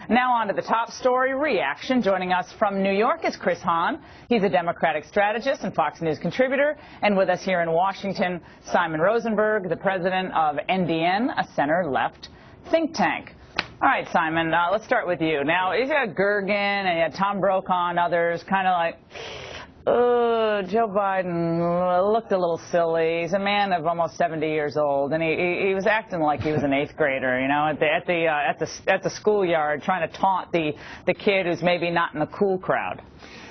Now on to the top story reaction. Joining us from New York is Chris Hahn. He's a Democratic strategist and Fox News contributor. And with us here in Washington, Simon Rosenberg, the president of NDN, a center-left think tank. All right, Simon, let's start with you. Now, you got Gergen and you had Tom Brokaw and others kind of like, Joe Biden looked a little silly. He's a man of almost 70 years old, and he was acting like he was an 8th grader, you know, at the schoolyard, trying to taunt the kid who's maybe not in the cool crowd.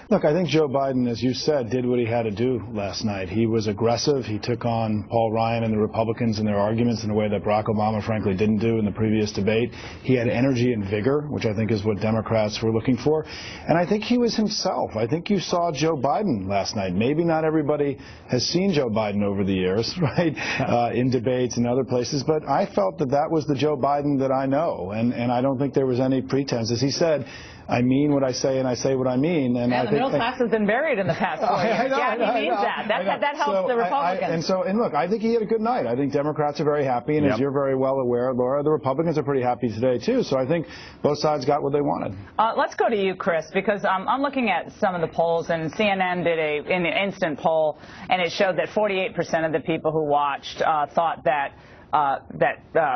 Look, I think Joe Biden, as you said, did what he had to do last night. He was aggressive. He took on Paul Ryan and the Republicans in their arguments in a way that Barack Obama, frankly, didn't do in the previous debate. He had energy and vigor, which I think is what Democrats were looking for. And I think he was himself. I think you saw Joe Biden last night. Maybe not everybody has seen Joe Biden over the years, right, in debates and other places, but I felt that that was the Joe Biden that I know. And I don't think there was any pretense. As he said, I mean what I say and I say what I mean. And the middle class has been buried in the past 4 years. He means that. That helps the Republicans. And look, I think he had a good night. I think Democrats are very happy, and as you're very well aware, Laura, the Republicans are pretty happy today, too. So I think both sides got what they wanted. Let's go to you, Chris, because I'm looking at some of the polls, and CNN did an instant poll, and it showed that 48% of the people who watched thought that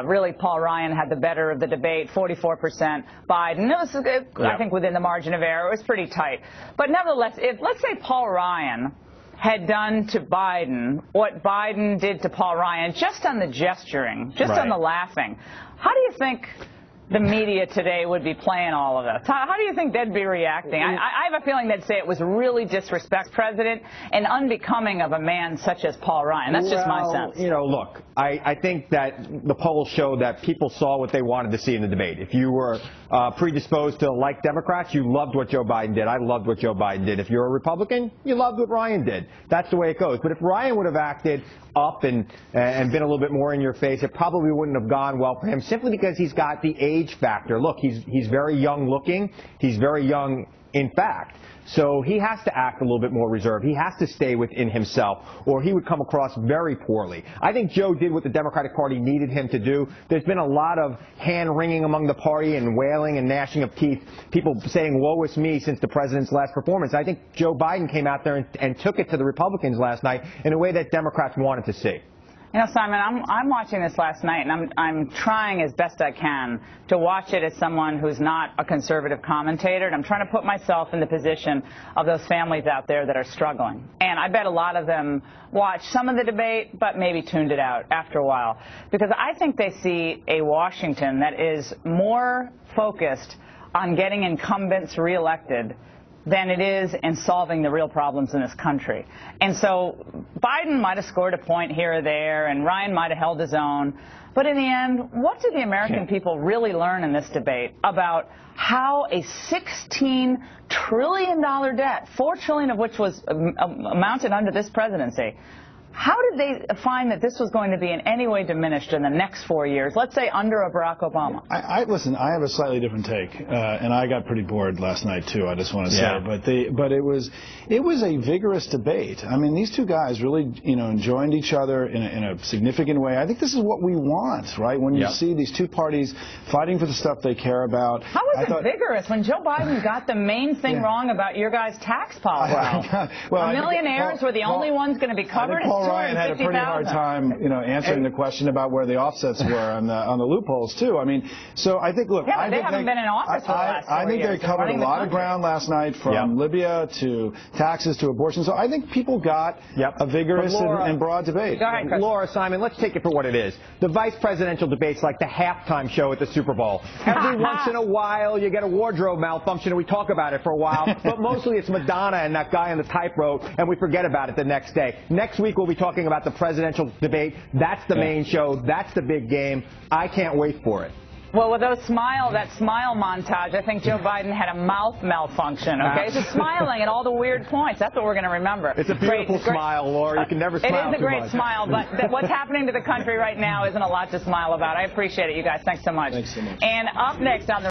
really Paul Ryan had the better of the debate, 44% Biden. It was, I think, within the margin of error. It was pretty tight. But nevertheless, let's say Paul Ryan had done to Biden what Biden did to Paul Ryan, just on the gesturing, just on the laughing. How do you think the media today would be playing all of this? How do you think they'd be reacting? I have a feeling they'd say it was really disrespect president and unbecoming of a man such as Paul Ryan. That's just my sense. You know, look, I think that the polls show that people saw what they wanted to see in the debate. If you were predisposed to like Democrats, you loved what Joe Biden did. I loved what Joe Biden did. If you're a Republican, you loved what Ryan did. That's the way it goes. But if Ryan would have acted up and been a little bit more in your face, it probably wouldn't have gone well for him, simply because he's got the age factor. Look, he's very young looking. He's very young in fact. So he has to act a little bit more reserved. He has to stay within himself, or he would come across very poorly. I think Joe did what the Democratic Party needed him to do. There's been a lot of hand-wringing among the party and wailing and gnashing of teeth, people saying, woe is me, since the president's last performance. I think Joe Biden came out there and took it to the Republicans last night in a way that Democrats wanted to see. You know, Simon, I'm watching this last night, and I'm trying as best I can to watch it as someone who's not a conservative commentator, and I'm trying to put myself in the position of those families out there that are struggling. And I bet a lot of them watched some of the debate, but maybe tuned it out after a while, because I think they see a Washington that is more focused on getting incumbents reelected than it is in solving the real problems in this country. And so Biden might have scored a point here or there, and Ryan might have held his own. But in the end, what did the American people really learn in this debate about how a $16 trillion debt, $4 trillion of which was amounted under this presidency, how did they find that this was going to be in any way diminished in the next 4 years, let's say under a Barack Obama? Listen, I have a slightly different take, and I got pretty bored last night, too, I just want to say. But it was a vigorous debate. I mean, these two guys really, joined each other in a significant way. I think this is what we want, right, when you see these two parties fighting for the stuff they care about. How was it vigorous when Joe Biden got the main thing wrong about your guys' tax policy? Millionaires were the only ones going to be covered? Paul Ryan had a pretty hard time, answering the question about where the offsets were on the loopholes too. I mean, so I think, look, they haven't been in office for the last 4 years. I think they covered a lot of ground last night, from Libya to taxes to abortion. So I think people got a vigorous and broad debate. Go ahead, Chris. Laura, Simon, let's take it for what it is. The vice presidential debate's like the halftime show at the Super Bowl. Every once in a while, you get a wardrobe malfunction, and we talk about it for a while. But mostly it's Madonna and that guy on the tightrope, and we forget about it the next day. Next week, we'll be talking about the presidential debate. That's the main show. That's the big game. I can't wait for it. Well, with that smile montage, I think Joe Biden had a mouth malfunction, okay? Just smiling at all the weird points. That's what we're going to remember. It's a beautiful smile, Laura. You can never smile too much. It is a great smile, but what's happening to the country right now isn't a lot to smile about. I appreciate it, you guys. Thanks so much. Thanks so much. And up next on the